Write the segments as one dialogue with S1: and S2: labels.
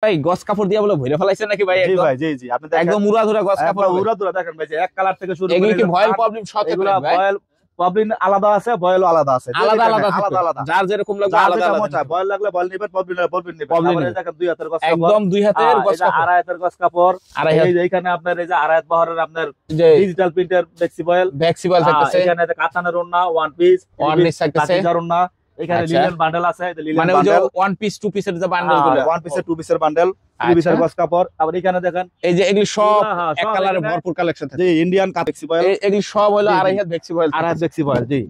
S1: ভাই গস কাপড় দিয়ে বলে ভরে ফেলাইছেন নাকি ভাই?
S2: জি ভাই, জি জি, আপনি দেখেন
S1: একদম উড়াধুরা গস কাপড়,
S2: উড়াধুরা দেখেন ভাই, যে এক কালার থেকে শুরু
S1: এগুলো
S2: করে
S1: কি ভয়েল প্রবলেম সচেতন
S2: এগুলা
S1: ভাই?
S2: ভয়েল প্রবলেম আলাদা আছে, ভয়েলও আলাদা আছে,
S1: আলাদা আলাদা
S2: আলাদা আলাদা,
S1: যার যেরকম লাগবে
S2: যার
S1: আলাদা
S2: যেটা
S1: আলাদা
S2: মন চায়, ভয়েল লাগলে ভয়েল নিবেন, প্রবলেম লাগলে প্রবলেম নিবেন।
S1: প্রবলেম
S2: তারপরে
S1: নিবেন।
S2: দেখেন দুই হাতের গস কাপড়,
S1: একদম দুই হাতের গস
S2: এটা
S1: কাপড়,
S2: আড়াই হাতের গস কাপড়,
S1: আড়াই
S2: এই
S1: হাত
S2: যে এখানে আপনার এই যে আড়াই হাত বহরের আপনার
S1: যে
S2: ডিজিটাল প্রিন্টার ফ্লেক্সি ভয়েল,
S1: ফ্লেক্সিবল থাকতেছে,
S2: এখানে কাতানের ওন্না ওয়ান পিস,
S1: ওয়ান পিস থাকতেছে,
S2: ওন্না, এখানে
S1: আচ্ছা।
S2: লিনেন বান্ডেল আছে, এই যে লিনেন
S1: মানে ওই যে
S2: বান্ডেল,
S1: ওয়ান পিস টু পিসের যে বান্ডেল গুলো,
S2: ওয়ান পিসের টু পিসের বান্ডেল, থ্রি পিসের গস কাপড়। আবার এখানে দেখেন
S1: এই যে এগুলি সব
S2: হ্যাঁ,
S1: এক
S2: সব
S1: কালারে
S2: এখানে
S1: ভরপুর কালেকশন থাকে।
S2: যে ইন্ডিয়ান ফ্লেক্সি ভয়েল,
S1: এগুলি সব হলো
S2: জি, জি।
S1: আড়াই হাত ফ্লেক্সিবল,
S2: আড়াই হাত ফ্লেক্সি ভয়েল, জি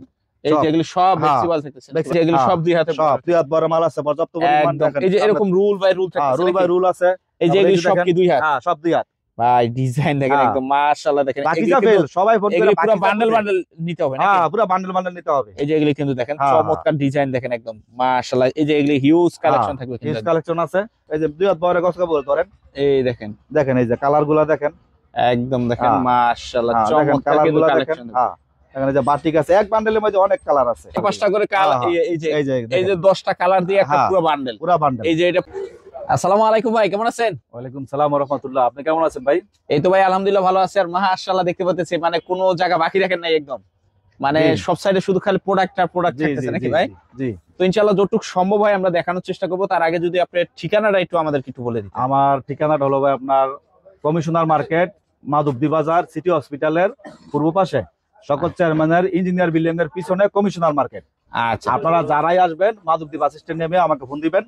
S1: এই যে এগুলি সব
S2: হ্যাঁ,
S1: ফ্লেক্সিবল থাকতেছে,
S2: ফ্লেক্সি,
S1: এগুলি
S2: হ্যাঁ,
S1: সব দুই হাতে
S2: সব দুই হাত বড় মাল আছে, পর্যাপ্ত পরিমাণ
S1: একদম।
S2: দেখেন,
S1: এই যে এরকম রুল বাই রুল থাকতেছে,
S2: রুল বাই রুল আছে,
S1: এই যে
S2: তারপরে
S1: এগুলি
S2: এই যে
S1: সব
S2: দেখেন,
S1: কি দুই হাত
S2: হ্যাঁ সব দুই হাত
S1: ভাই, ডিজাইন দেখেন
S2: হ্যাঁ।
S1: একদম মাশাআল্লাহ, দেখেন
S2: বাকিজা ফেল, সবাই ফোন করে
S1: এগুলি পুরো
S2: বাকিজা
S1: বান্ডেল
S2: ফেল।
S1: বান্ডেল নিতে হবে নাকি?
S2: হ্যাঁ পুরো বান্ডেল বান্ডেল নিতে হবে।
S1: এই যে এগুলি কিন্তু দেখেন
S2: হ্যাঁ,
S1: চমৎকার ডিজাইন দেখেন একদম মাশাআল্লাহ, এই যে এগুলি হিউজ কালেকশন থাকবে
S2: হিউজ
S1: কিন্তু।
S2: কালেকশন আছে, এই যে দুই হাত বড় গস কাপড় ধরেন,
S1: এই দেখেন
S2: দেখেন এই যে কালার গুলা দেখেন,
S1: একদম দেখেন
S2: হ্যাঁ,
S1: মাশাআল্লাহ
S2: দেখেন
S1: চমৎকার
S2: কালার
S1: কিন্তু
S2: গুলা দেখেন,
S1: কালেকশন।
S2: হ্যাঁ দেখেন এই যে বাটিক আছে, এক বান্ডেলের মধ্যে অনেক কালার আছে,
S1: পাঁচটা করে কালার,
S2: হ্যাঁ,
S1: এই যে
S2: এই যে
S1: এই যে 10টা কালার দিয়ে একটা
S2: হ্যাঁ,
S1: পুরো বান্ডেল,
S2: পুরো বান্ডেল।
S1: এই যে এটা। আসসালামু আলাইকুম ভাই, কেমন আছেন?
S2: ওয়ালাইকুম সালাম ওয়া রাহমাতুল্লাহ, আপনি কেমন আছেন ভাই?
S1: এই তো ভাই আলহামদুলিল্লাহ ভালো আছি। আর মাশাআল্লাহ দেখতে পাচ্ছি মানে কোনো জায়গা বাকি রাখেন নাই একদম, মানে
S2: জি।
S1: সব সাইডে শুধু খালি প্রোডাক্ট আর প্রোডাক্ট
S2: জি জি
S1: থাকতেছে নাকি
S2: জি
S1: ভাই?
S2: জি,
S1: তো ইনশাআল্লাহ যতটুকু সম্ভব হয় আমরা দেখানোর চেষ্টা করব। তার আগে যদি আপনার ঠিকানাটা একটু আমাদেরকে একটু বলে দিতেন।
S2: আমার ঠিকানাটা হলো ভাই আপনার কমিশনার মার্কেট, মাধবদী বাজার, সিটি হসপিটালের পূর্ব পাশে, শকত চেয়ারম্যানের ইঞ্জিনিয়ার বিল্ডিং এর পিছনে কমিশনার মার্কেট।
S1: আচ্ছা
S2: আপনারা যারাই আসবেন মাধবদী বাস স্ট্যান্ড নেমে আমাকে ফোন দিবেন,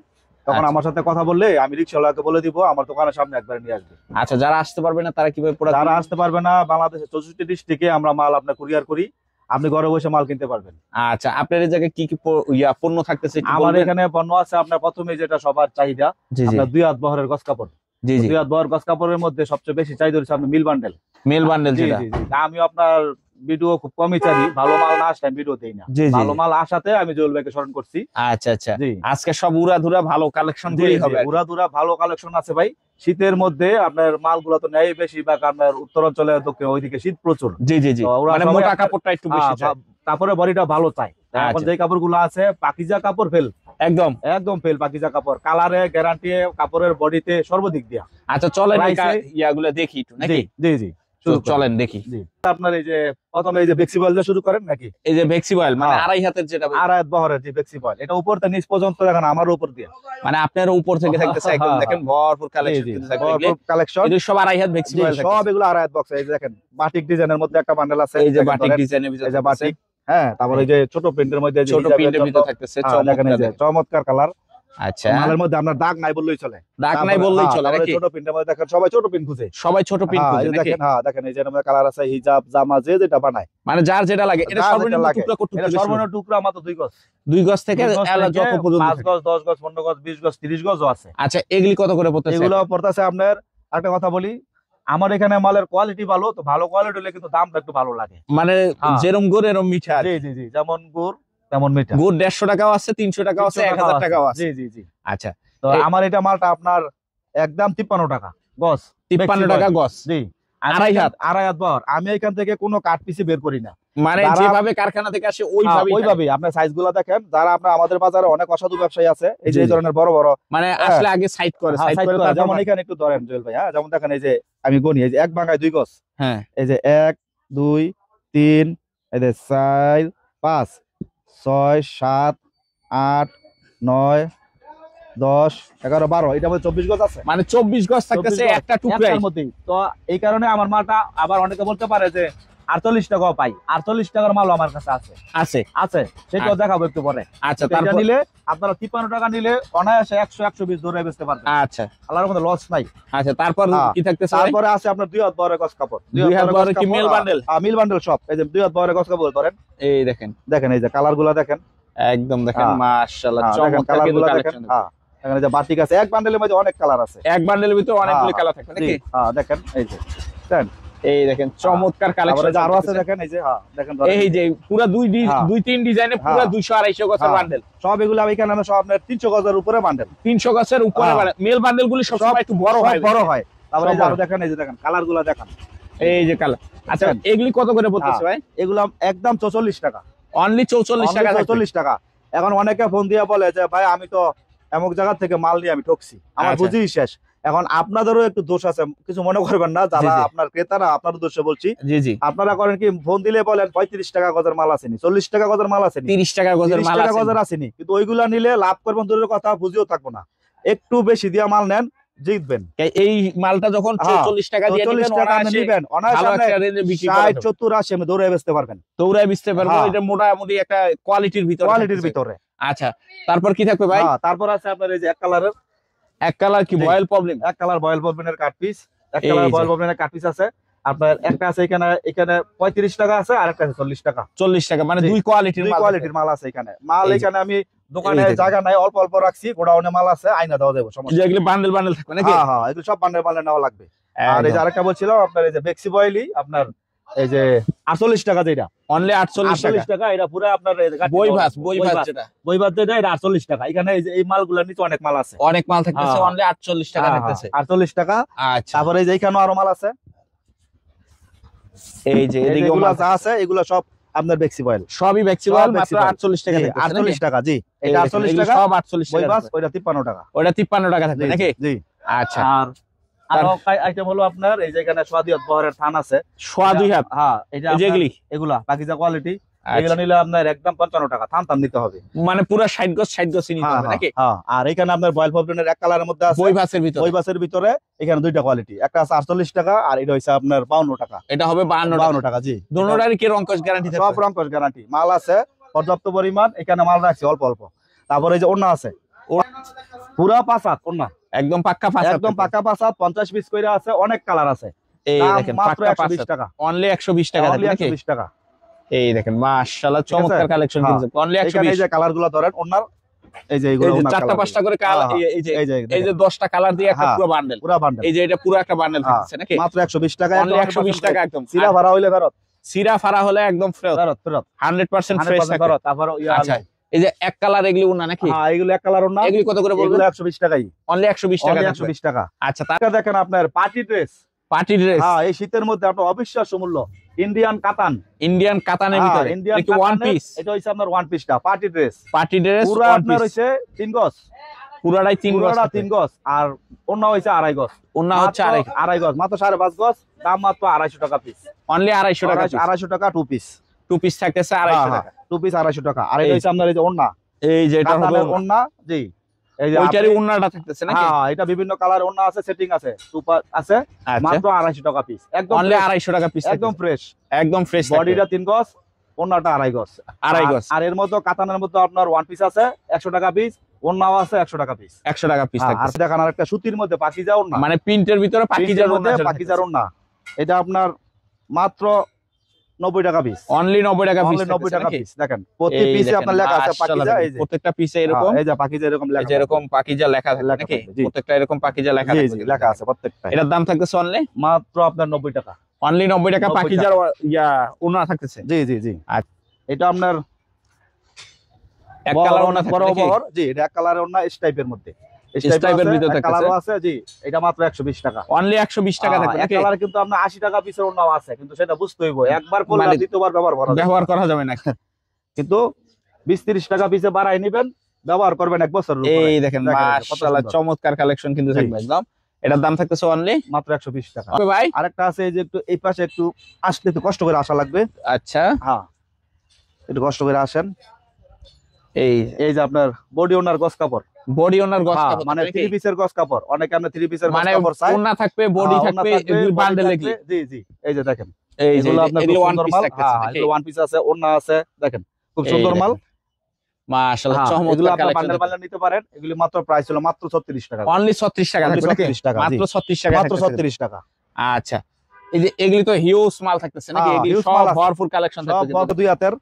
S2: তখন
S1: আচ্ছা।
S2: আমার সাথে কথা বললে আমি রিক্সাওয়ালাকে বলে দিব আমার দোকানের সামনে একবার নিয়ে আসবে।
S1: আচ্ছা, যারা আসতে পারবে না তারা কিভাবে প্রোডাক্ট?
S2: যারা আসতে পারবে না, বাংলাদেশের 64 ডিস্ট্রিক্টে আমরা মাল আপনার কুরিয়ার করি, আপনি ঘরে বসে মাল কিনতে পারবেন।
S1: আচ্ছা, আপনার এই জায়গায় কি কি পণ্য থাকতেছে একটু
S2: আমার
S1: বলবেন?
S2: এখানে পণ্য আছে আপনার প্রথমে যেটা সবার চাহিদা,
S1: জি জি
S2: আপনার দুই হাত বহরের গস কাপড়।
S1: জি জি
S2: দুই হাত বহর গস কাপড়ের মধ্যে সবচেয়ে বেশি চাহিদা হচ্ছে আপনার মিল বান্ডেল।
S1: মেল বান্ডেল
S2: জি
S1: যেটা।
S2: জি জি, আমি আপনার ভিডিও খুব কমই চাই, ভালো মাল না আসলে ভিডিও দেই না,
S1: জি জি
S2: ভালো মাল আসাতে আমি জুয়েল ভাইকে স্মরণ করছি।
S1: আচ্ছা আচ্ছা,
S2: জি
S1: আজকে সব উড়াধুরা ভালো কালেকশন
S2: জি
S1: তৈরি
S2: জি,
S1: হবে।
S2: উড়াধুরা ভালো কালেকশন আছে ভাই। শীতের মধ্যে আপনার মালগুলো তো নেই বেশি, বা আপনার উত্তরাঞ্চলে দক্ষিণ ওইদিকে শীত প্রচুর,
S1: জি জি জি,
S2: তো ওরা
S1: মানে
S2: সবাই
S1: মোটা
S2: আপনার-
S1: কাপড়টা একটু বেশি চাই।
S2: কাপড়ের বডিটা ভালো চাই। এখন
S1: আচ্ছা।
S2: যে কাপড়গুলো আছে পাকিজা কাপড় ফেল,
S1: একদম।
S2: একদম ফেল পাকিজা কাপড়, কালারে গ্যারান্টি, কাপড়ের বডিতে সর্বাধিক দিয়া।
S1: আচ্ছা চলেন এই
S2: Price-এ-
S1: ইয়াগুলো দেখি একটু
S2: জি
S1: নাকি?
S2: জি জি,
S1: তো
S2: শুরু করেন।
S1: চলেন দেখি।
S2: জি আপনার এই যে প্রথমে এই যে ফ্লেক্সিবল দিয়ে শুরু করেন নাকি,
S1: এই যে ভেক্সিবল মানে
S2: হ্যাঁ।
S1: আড়াই হাতের যেটা,
S2: আড়াই বহরের যে ফ্লেক্সিবল, এটা উপর থেকে নিচ পর্যন্ত দেখেন আমার উপর দিয়ে।
S1: মানে আপনার উপর থেকে থাকতেছে একদম
S2: হ্যাঁ,
S1: দেখেন ভরপুর
S2: জি
S1: কালেকশন
S2: জি,
S1: কিন্তু থাকবে।
S2: ভরপুর কালেকশন,
S1: এগুলো সব আড়াই হাত
S2: জি
S1: ভেক্সিবল
S2: সব এগুলো আড়াই বক্স। এই যে দেখেন বাটিক ডিজাইনের মধ্যে একটা বান্ডেল আছে,
S1: এই যে
S2: দেখেন
S1: বাটিক
S2: ধরেন,
S1: ডিজাইনের ভিতরে
S2: এই যে
S1: থাকতেছে,
S2: বাটিক, হ্যাঁ তারপর এই যে ছোট প্রিন্টের মধ্যে যে
S1: ছোট
S2: হিজাবের
S1: প্রিন্টের
S2: জন্য,
S1: ভিতরে থাকতেছে
S2: হ্যাঁ, দেখেন এই যে
S1: চমৎকার।
S2: চমৎকার কালার।
S1: আচ্ছা,
S2: মালের মধ্যে আপনার দাগ নাই বললেই চলে,
S1: দাগ নাই
S2: তারপরে-
S1: বললেই
S2: হ্যাঁ,
S1: চলে
S2: তারপরে
S1: নাকি?
S2: ছোট প্রিন্টের মধ্যে দেখেন সবাই ছোট প্রিন্ট খুঁজে,
S1: সবাই ছোট প্রিন্ট
S2: হ্যাঁ,
S1: খুঁজে
S2: এই যে
S1: নাকি?
S2: দেখেন, হ্যাঁ দেখেন এই যে কালার আছে, হিজাব জামা যে যেটা বানায়,
S1: মানে যার যেটা লাগে। এটা
S2: যার যেটা
S1: সর্বনিম্ন
S2: লাগে।
S1: টুকরা
S2: এটা সর্বনিম্ন টুকরা মাত্র 2 গজ,
S1: 2 গজ থেকে
S2: 2 গজ
S1: এলা
S2: থেকে
S1: যত পর্যন্ত
S2: 5
S1: থাকে।
S2: গজ 10 গজ 15 গজ 20 গজ 30 গজও আছে।
S1: আচ্ছা, এগুলি কত করে পড়তেছে?
S2: এগুলো পড়তেছে আপনার, একটা কথা বলি, আমার এখানে মালের কোয়ালিটি ভালো, তো ভালো কোয়ালিটি হলে কিন্তু দামটা একটু ভালো লাগে।
S1: মানে
S2: হ্যাঁ।
S1: যেরম গুড় এরম মিঠা আর
S2: জি
S1: কি।
S2: জি জি, যেমন গুড় তেমন মিঠা।
S1: গুড় 150 টাকাও আছে, 300 টাকাও আছে, 1000 টাকাও আছে।
S2: জি জি জি,
S1: আচ্ছা,
S2: তো আমার এটা মালটা আপনার একদম 53 টাকা গজ,
S1: 53 টাকা গজ,
S2: জি
S1: আড়াই হাত।
S2: আড়াই হাত বহর। আমি এখান থেকে কোনো কাট পিসি বের করি না,
S1: মানে
S2: যারা-
S1: যেভাবে কারখানা থেকে আসে ওইভাবেই থাকে।
S2: ওইভাবেই আপনার সাইজ গুলা দেখেন। যারা আপনার আমাদের বাজারে অনেক অসাধু ব্যবসায়ী আছে, এই যে
S1: জি,
S2: এই
S1: জি।
S2: ধরনের বড় বড়,
S1: মানে
S2: হ্যাঁ।
S1: আসলে আগে সাইড করে,
S2: হ্যাঁ,
S1: সাইড
S2: size
S1: করে
S2: করা,
S1: তারপর
S2: যেমন
S1: মানে-
S2: এখানে একটু ধরেন জুয়েল ভাই, হ্যাঁ যেমন দেখেন এই যে আমি গনি, এই যে এক ভাঙায় 2 গজ,
S1: হ্যাঁ
S2: এই যে 1 2 3 এই যে 4 5 6 7 8 9 10 11 12, এটা মধ্যে 24 গজ আছে,
S1: মানে 24 গজ থাকতেছে
S2: 24 গজ,
S1: একটা টুকরাই।
S2: একটার মধ্যেই। তো এই কারণে আমার মালটা, আবার অনেকে বলতে পারে যে 48 টাকাও পাই, 48 টাকার মাল আমার কাছে আছে,
S1: আছে।
S2: আছে সেটাও দেখাবো একটু পরে।
S1: আচ্ছা,
S2: এটা
S1: তারপর
S2: নিলে আপনারা 53 টাকা নিলে অনায়াসে 100 120 ধরে বেচতে পারবেন,
S1: আচ্ছা
S2: আল্লাহর মধ্যে লস নাই।
S1: আচ্ছা, তারপর
S2: হ্যাঁ।
S1: কি থাকতেছে ভাই?
S2: তারপরে আছে আপনার 2 হাত বহরের গজ কাপড়,
S1: 2 হাত বহরের কি মেল বান্ডেল?
S2: মিল বান্ডেল সব, এই যে 2 হাত বহরের গজ কাপড় ধরেন,
S1: এই দেখেন,
S2: দেখেন এই যে কালার গুলা দেখেন,
S1: একদম দেখেন
S2: হ্যাঁ।
S1: মাশাআল্লাহ
S2: হ্যাঁ, দেখেন
S1: চমৎকার
S2: কালার
S1: কিন্তু
S2: গুলা দেখেন,
S1: কালেকশন।
S2: হ্যাঁ এখানে যে বাটিক আছে, এক বান্ডেলের মধ্যে অনেক কালার আছে,
S1: এক বান্ডেলের ভিতরে অনেকগুলো
S2: হ্যাঁ,
S1: কালার থাকবে
S2: জি,
S1: নাকি?
S2: হ্যাঁ দেখেন এই যে দেন,
S1: এই দেখেন চমৎকার
S2: তারপরে
S1: কালেকশন
S2: যে আরো আছে দেখেন এই যে, হ্যাঁ দেখেন ধরেন,
S1: এই যে পুরো
S2: হ্যাঁ।
S1: 2-3 ডিজাইনে পুরো
S2: হ্যাঁ।
S1: 200 250 গজের
S2: হ্যাঁ।
S1: বান্ডেল,
S2: সব এগুলো এখানে আমি সব আপনার 300 গজের উপরে বান্ডেল,
S1: 300 গজের উপরে
S2: হ্যাঁ।
S1: মেল বান্ডেল গুলি সবসময় একটু বড় হয়,
S2: বড় হয়। তারপরে এই যে
S1: সব
S2: আরো দেখেন, এই যে দেখেন কালার গুলা দেখেন,
S1: এই যে কালার। আচ্ছা,
S2: দেখেন।
S1: এগুলি কত করে পড়তেছে ভাই?
S2: এগুলো একদম 44 টাকা,
S1: অনলি 44 টাকা থাকবে।
S2: 44 টাকা। এখন অনেকে ফোন দিয়ে বলে যে ভাই আমি তো এমন জায়গা থেকে মাল নিয়ে আমি ঠকছি, আমার
S1: আচ্ছা।
S2: বুঝি শেষ। এখন আপনাদেরও একটু দোষ আছে, কিছু মনে করবেন না, যারা
S1: জি।
S2: আপনার ক্রেতারা, আপনার উদ্দেশ্যে বলছি।
S1: জি জি।
S2: আপনারা করেন কি, ফোন দিলে বলেন 35 টাকা গজের মাল আসেনি, 40 টাকা গজের মাল আসেনি,
S1: 30 টাকা গজের
S2: 30
S1: মাল
S2: টাকা
S1: আছে।
S2: গজের আসেনি, কিন্তু ওইগুলা নিলে লাভ করবেন দূরের কথা, বুঝিও থাকবো না। একটু বেশি দিয়া মাল নেন, জিতবেন।
S1: এই মালটা যখন 44 টাকা দিয়ে
S2: 40
S1: নিবেন,
S2: টাকা আপনি নিবেন,
S1: ভালো
S2: অনায়াসে
S1: একটা রেঞ্জে বিক্রি করা
S2: 60
S1: যাবে।
S2: 70 80 আমি দৌড়ে বেচতে পারবেন,
S1: দৌড়ায় বেচতে পারবো।
S2: হ্যাঁ।
S1: এটা মোটামুটি একটা কোয়ালিটির ভিতরে
S2: কোয়ালিটির
S1: থাকতেছে।
S2: ভিতরে।
S1: আচ্ছা, তারপর কি থাকবে ভাই?
S2: হ্যাঁ, তারপর আছে আপনার এই যে এক কালারের,
S1: এক কালার কি
S2: জি।
S1: Voile problem?
S2: এক কালার বয়েল বলবেনের কাট পিস, এক
S1: এই
S2: কালার
S1: যে।
S2: বয়েল বলবেনের কাট পিস আছে আপনার। একটা আছে এখানে 35 টাকা আছে, আর একটা আছে 40 টাকা।
S1: 40 টাকা, মানে
S2: জি।
S1: দুই কোয়ালিটির
S2: দুই
S1: মাল।
S2: কোয়ালিটির মাল আছে এখানে। মাল
S1: এই যে।
S2: এখানে আমি দোকানে
S1: এই যে।
S2: জায়গা নাই, অল্প অল্প রাখছি, গোডাউনে মাল আছে, আইনা দেওয়া যাবে, সমস্যা নেই।
S1: যেগুলো বান্ডেল বান্ডেল থাকবে নাকি?
S2: হ্যাঁ হ্যাঁ, এগুলো সব বান্ডেল বান্ডেল নেওয়া লাগবে। আর এই যে আরেকটা বলছিলাম আপনার, এই যে বেক্সি বয়েলি আপনার, এই যে 48 টাকা, যেটা
S1: অনলি 48 টাকা।
S2: 48 টাকা, এটা পুরো আপনার
S1: বই ভাস যেটা,
S2: বইভাত যেটা, এটা 48 টাকা। এখানে এই যে এই মালগুলোর নিচে অনেক মাল আছে,
S1: অনেক মাল থাকতেছে,
S2: হ্যাঁ।
S1: অনলি 48 টাকা থাকতেছে।
S2: 48 টাকা।
S1: আচ্ছা,
S2: তারপরে এই যে এখানেও আরো মাল আছে,
S1: এই যে এদিকে
S2: এগুলো যা আছে এগুলো সব আপনার বেক্সি বয়েল,
S1: সবই
S2: সব
S1: ম্যাক্সিমাম মাত্র
S2: Bexi Boil।
S1: 48 টাকা থাকতেছে
S2: 48 টাকা, জি।
S1: এই
S2: এটা
S1: দেখেন,
S2: 48
S1: এগুলো
S2: টাকা,
S1: সব 48 টাকা
S2: বইভাস
S1: থাকতেছে।
S2: ওইটা 53 টাকা।
S1: ওটা 53 টাকা থাকবে
S2: জি,
S1: নাকি?
S2: জি।
S1: আচ্ছা,
S2: আর আরো আইটেম হলো আপনার, এই যে এখানে স্বাদিয়ত বহরের থান আছে,
S1: সোয়া 2 হাত।
S2: হ্যাঁ, এটা
S1: এই যে
S2: আপনার,
S1: এগুলি?
S2: এগুলা পাকিজা কোয়ালিটি,
S1: আচ্ছা।
S2: এগুলো নিলে আপনার একদম 55 টাকা, থান থান নিতে হবে।
S1: মানে পুরো 60 গজ নিতে
S2: হ্যাঁ
S1: হবে নাকি?
S2: হ্যাঁ। আর এখানে আপনার বয়েল পপকর্নের এক কালারের মধ্যে আছে,
S1: বই ভাসের ভিতরে।
S2: বইভাসের ভিতরে এখানে দুইটা কোয়ালিটি, একটা আছে 48 টাকা, আর এটা হইছে আপনার 52 টাকা।
S1: এটা হবে 52 টাকা।
S2: 52 টাকা, জি।
S1: দুটোটারই কি রংকশ গ্যারান্টি
S2: সব
S1: থাকবে?
S2: রংকশ গ্যারান্টি, মাল আছে পর্যাপ্ত পরিমাণ, এখানে মাল রাখছি অল্প অল্প। তারপরে এই যে ওড়না আছে, পুরা 5 হাত ওড়না,
S1: একদম পাক্কা পাঁচ হাত
S2: একদম
S1: থাকবে।
S2: পাকা 5 হাত, 50 পিস কইরা আছে, অনেক কালার আছে।
S1: এই
S2: দাম
S1: দেখেন,
S2: মাত্র
S1: পাক্কা 5
S2: 120
S1: হাত।
S2: টাকা,
S1: অনলি 120 টাকা
S2: অনলি
S1: থাকবে নাকি?
S2: 120 টাকা।
S1: এই দেখেন, মাশাআল্লাহ, চমৎকার কালেকশন
S2: হ্যাঁ।
S1: কিন্তু। অনলি
S2: এখানে এই
S1: 120।
S2: যে কালারগুলো ধরেন ওড়নার, এই যে
S1: এই
S2: এইগুলো
S1: যে
S2: ওড়নার
S1: 4টা
S2: কালার,
S1: 5টা করে কালার,
S2: হ্যাঁ,
S1: এই যে
S2: এই যে
S1: এই যে 10টা কালার দিয়ে একটা
S2: হ্যাঁ।
S1: পুরো বান্ডেল।
S2: পুরা বান্ডেল,
S1: এই যে এটা পুরো একটা বান্ডেল
S2: হ্যাঁ।
S1: থাকছে নাকি?
S2: মাত্র 120 টাকা,
S1: অনলি 120 টাকা একদম।
S2: সিরা ভাড়া হইলে ফেরত,
S1: সিরা ফারা হলে একদম ফ্রেশ,
S2: ফেরত ফেরত
S1: 100% ফ্রেশ
S2: 100%
S1: থাকবে।
S2: ফেরত। তারপরে
S1: আচ্ছা, এই যে এক কালার এগুলি উনা নাকি?
S2: হ্যাঁ, এগুলো এক কালার ওড়না,
S1: এগুলি কত করে বলবেন?
S2: এগুলো 120 টাকাই,
S1: অনলি 120 টাকা
S2: অনলি
S1: থাকবে।
S2: 120 টাকা।
S1: আচ্ছা,
S2: এটা দেখেন আপনার পার্টি ড্রেস,
S1: পার্টি ড্রেস,
S2: হ্যাঁ, এই শীতের মধ্যে আপনার অবিশ্বাস্য মূল্য, ইন্ডিয়ান কাতান,
S1: ইন্ডিয়ান কাতানের ভিতরে,
S2: ইন্ডিয়ান
S1: এটা কি ওয়ান পিস?
S2: এটা হইছে আপনার ওয়ান পিসটা, পার্টি ড্রেস,
S1: পার্টি ড্রেস
S2: পুরো
S1: ওয়ান
S2: আপনার
S1: পিস,
S2: হইছে 3 গজ,
S1: পুরাটাই 3 গজ
S2: পুরোটা
S1: থাকবে।
S2: 3 গজ, আর ওড়না হইছে 2.5 গজ,
S1: ওনা হচ্ছে
S2: মাত্র 2.5 গজ, মাত্র 5.5 গজ, দাম মাত্র 250 টাকা পিস,
S1: অনলি 250 টাকা পিস।
S2: 250 টাকা টু পিস,
S1: টু পিস থাকতেছে 250 টাকা।
S2: টু পিস 250 টাকা। আর এটা
S1: এই
S2: হইছে আপনার এই যে ওড়না,
S1: এই যে এটা হবে
S2: কাতানের ওড়না, জি। এই যে
S1: ওইটারই
S2: আপনি-
S1: ওন্নাটা থাকতেছে নাকি?
S2: হ্যাঁ, এটা বিভিন্ন কালার ওড়না আছে, সেটিং আছে, টুপা আছে,
S1: আচ্ছা,
S2: মাত্র 250 টাকা পিস, একদম
S1: অনলি
S2: fresh,
S1: 250 টাকা পিস,
S2: একদম ফ্রেশ,
S1: একদম ফ্রেশ
S2: বডিটা 3 গজ, ওড়নাটা 2.5 গজ,
S1: 2.5 গজ।
S2: আর এর মধ্যে কাতানের মধ্যে আপনার ওয়ান পিস আছে 100 টাকা পিস, ওড়নাও আছে 100 টাকা পিস।
S1: 100 টাকা পিস
S2: আর
S1: থাকতেছে।
S2: দেখান আরেকটা সুতির মধ্যে পাকিজা ওড়না,
S1: মানে প্রিন্টের ভিতরে পাকিজার
S2: প্রিন্টের মধ্যে
S1: মধ্যে
S2: পাকিজার ওড়না, এটা আপনার মাত্র 90 টাকা পিস,
S1: অনলি 90 টাকা পিস,
S2: অনলি 90 টাকা পিস। দেখেন প্রতি
S1: এই
S2: পিসে
S1: দেখেন,
S2: আপনার লেখা আছে
S1: মাশাআল্লাহ,
S2: পাকিজা, এই যে
S1: প্রত্যেকটা পিসে এরকম,
S2: এই যে পাকিজা এরকম
S1: এই
S2: লেখা,
S1: যে এরকম পাকিজা লেখা থাকে
S2: লেখা
S1: নাকি?
S2: থাকবে, জি।
S1: প্রত্যেকটা এরকম পাকিজা লেখা
S2: জি
S1: থাকে,
S2: জি লেখা আছে প্রত্যেকটা,
S1: এটার দাম থাকতেছে অনলি
S2: মাত্র আপনার 90 টাকা,
S1: অনলি 90 টাকা
S2: 90
S1: পাকিজার ইয়া ওনা থাকতেছে।
S2: জি জি জি।
S1: আচ্ছা।
S2: এটা আপনার
S1: এক কালার ওনা থাকবে নাকি?
S2: বরাবর, জি, এটা এক কালারের ওড়না, এস টাইপের মধ্যে,
S1: টাইপের ভিতরে থাকতেছে।
S2: কালারও আছে, জি। এটা মাত্র 120 টাকা,
S1: অনলি 120 টাকা থাকবে
S2: এক
S1: নাকি?
S2: কালার, কিন্তু আপনার 80 টাকা পিসের ওড়নাও আছে, কিন্তু সেটা বুঝতে হইব, একবার করলে
S1: মানে
S2: দ্বিতীয়বার ব্যবহার করা যাবে না।
S1: ব্যবহার করা যাবে না।
S2: কিন্তু 20-30 টাকা পিসে বাড়াই নিবেন, ব্যবহার করবেন 1 বছর,
S1: এই দেখেন, মাশাআল্লাহ, চমৎকার কালেকশন কিন্তু
S2: জি।
S1: থাকবে একদম। এটার দাম থাকতেছে অনলি
S2: মাত্র 120 টাকা।
S1: ওকে ভাই।
S2: আরেকটা আছে, এই যে একটু এই পাশে একটু আসলে একটু কষ্ট করে আসা লাগবে,
S1: আচ্ছা,
S2: হ্যাঁ, একটু কষ্ট করে আসেন।
S1: এই
S2: এই যে আপনার বডি ওনার গস কাপড়,
S1: বডি ওনার গস
S2: হ্যাঁ,
S1: কাপড়
S2: মানে
S1: নাকি?
S2: 3 পিসের গস কাপড়, অনেকে আমরা 3 পিসের গস
S1: মানে
S2: কাপড় চাই,
S1: ওন্না থাকবে, বডি
S2: হ্যাঁ,
S1: থাকবে,
S2: ওড়না থাকবে,
S1: এগুলো
S2: body
S1: বান্ডেলে
S2: থাকবে,
S1: কি?
S2: জি জি। এই যে দেখেন,
S1: এই যে
S2: এগুলো আপনার খুব
S1: ওয়ান
S2: সুন্দর
S1: পিস
S2: মাল,
S1: থাকতেছে
S2: হ্যাঁ,
S1: নাকি?
S2: এগুলো ওয়ান পিস আছে, ওড়না আছে, দেখেন খুব
S1: এই
S2: সুন্দর মাল,
S1: দেখেন, মাশাআল্লাহ,
S2: হ্যাঁ, এগুলো
S1: চমৎকার
S2: আপনার
S1: কালেকশন।
S2: বান্ডেল বান্ডেল নিতে পারেন, এগুলি মাত্র প্রাইস হলো মাত্র 36 টাকা,
S1: অনলি 36 টাকা
S2: Only
S1: থাকবে নাকি?
S2: 36 টাকা, জি।
S1: মাত্র 36 টাকা
S2: মাত্র
S1: থাকতেছে।
S2: 36 টাকা।
S1: আচ্ছা, এই যে এগুলি তো হিউজ মাল থাকতেছে নাকি?
S2: হ্যাঁ,
S1: এগুলি
S2: huge
S1: সব
S2: মাল আছে।
S1: ভরপুর কালেকশন
S2: সব
S1: থাকবে কিন্তু।
S2: দুই হাতের,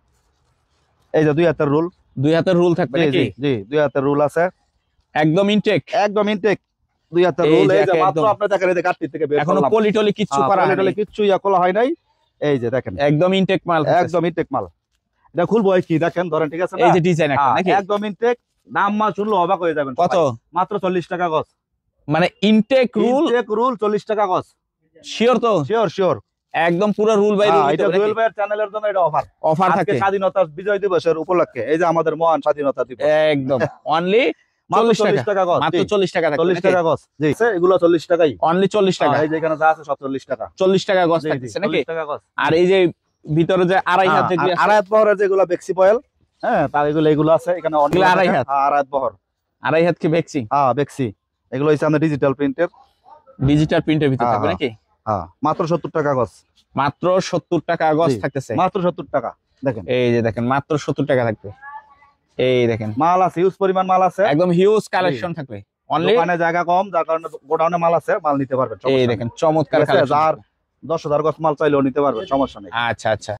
S2: এই যে দুই হাতের রুল,
S1: দুই হাতের রুল থাকবে
S2: জি
S1: নাকি?
S2: জি জি, দুই হাতের রুল আছে,
S1: একদম ইনটেক,
S2: একদম ইনটেক, দুই হাতের
S1: এই
S2: রুল,
S1: যে
S2: এই যে
S1: একদম।
S2: মাত্র আপনি দেখেন, এই যে কাটতি থেকে বের
S1: এখনো
S2: করলাম,
S1: পলি টলি কিচ্ছু করা
S2: পলি টলি
S1: হয়নি,
S2: কিচ্ছু ইয়া করা হয় নাই, এই যে দেখেন
S1: একদম ইনটেক মাল থাকতেছে।
S2: একদম ইনটেক মাল। এটা খুলবো কি দেখেন, ধরেন, ঠিক আছে না?
S1: এই যে ডিজাইন একটা
S2: হ্যাঁ,
S1: নাকি?
S2: একদম ইনটেক, দাম মা শুনলে অবাক হয়ে যাবেন
S1: কত?
S2: সবাই। মাত্র 40 টাকা গজ,
S1: মানে ইনটেক রুল,
S2: ইনটেক রুল 40 টাকা গজ,
S1: শিওর তো?
S2: Sure sure.
S1: একদম পুরো রুল বাই রুল
S2: এটা জুয়েল ভাইয়ের চ্যানেলের জন্য এটা অফার,
S1: অফার
S2: আজকে
S1: থাকে
S2: স্বাধীনতা বিজয় দিবসের উপলক্ষে, এই যে আমাদের মহান স্বাধীনতা দিবস,
S1: একদম অনলি
S2: মাত্র
S1: 40
S2: টাকা গজ,
S1: মাত্র
S2: জি।
S1: 40 টাকা থাকবে
S2: 40 টাকা গজ, জি। এগুলো 40 টাকাই।
S1: অনলি 40 টাকা।
S2: এই যে এখানে যা আছে সব 40 টাকা।
S1: 40 টাকা গজ
S2: জি, জি,
S1: থাকতেছে নাকি?
S2: 40 টাকা গজ।
S1: আর এই যে ভিতরে যে আড়াই হাত যেগুলো আছে,
S2: আড়াই হাত বহরের যেগুলো বেক্সি পয়েল, হ্যাঁ, তার এগুলো আছে এখানে অনেক
S1: এগুলো আড়াই হাত?
S2: আড়াই হাত বহর,
S1: আড়াই হাত কি ভেক্সি?
S2: হ্যাঁ বেক্সি। এগুলো হচ্ছে আমাদের ডিজিটাল প্রিন্টের,
S1: ডিজিটাল প্রিন্টের ভিতর
S2: হ্যাঁ,
S1: থাকবে
S2: হ্যাঁ।
S1: নাকি?
S2: হ্যাঁ মাত্র 70 টাকা গজ,
S1: মাত্র 70 টাকা গজ
S2: জি।
S1: থাকতেছে।
S2: মাত্র 70 টাকা। দেখেন
S1: এই যে দেখেন মাত্র 70 টাকা থাকবে। এই দেখেন
S2: মাল আছে, হিউজ পরিমাণ মাল আছে,
S1: একদম হিউজ কালেকশন থাকবে। অনলি
S2: দোকানে জায়গা কম, যার কারণে গোডাউনে মাল আছে, মাল নিতে পারবেন,
S1: এই দেখেন চমৎকার
S2: ঠিক আছে?
S1: কালেকশন।
S2: যার 10,000 গজ মাল চাইলেও নিতে পারবেন, সমস্যা নেই।
S1: আচ্ছা আচ্ছা।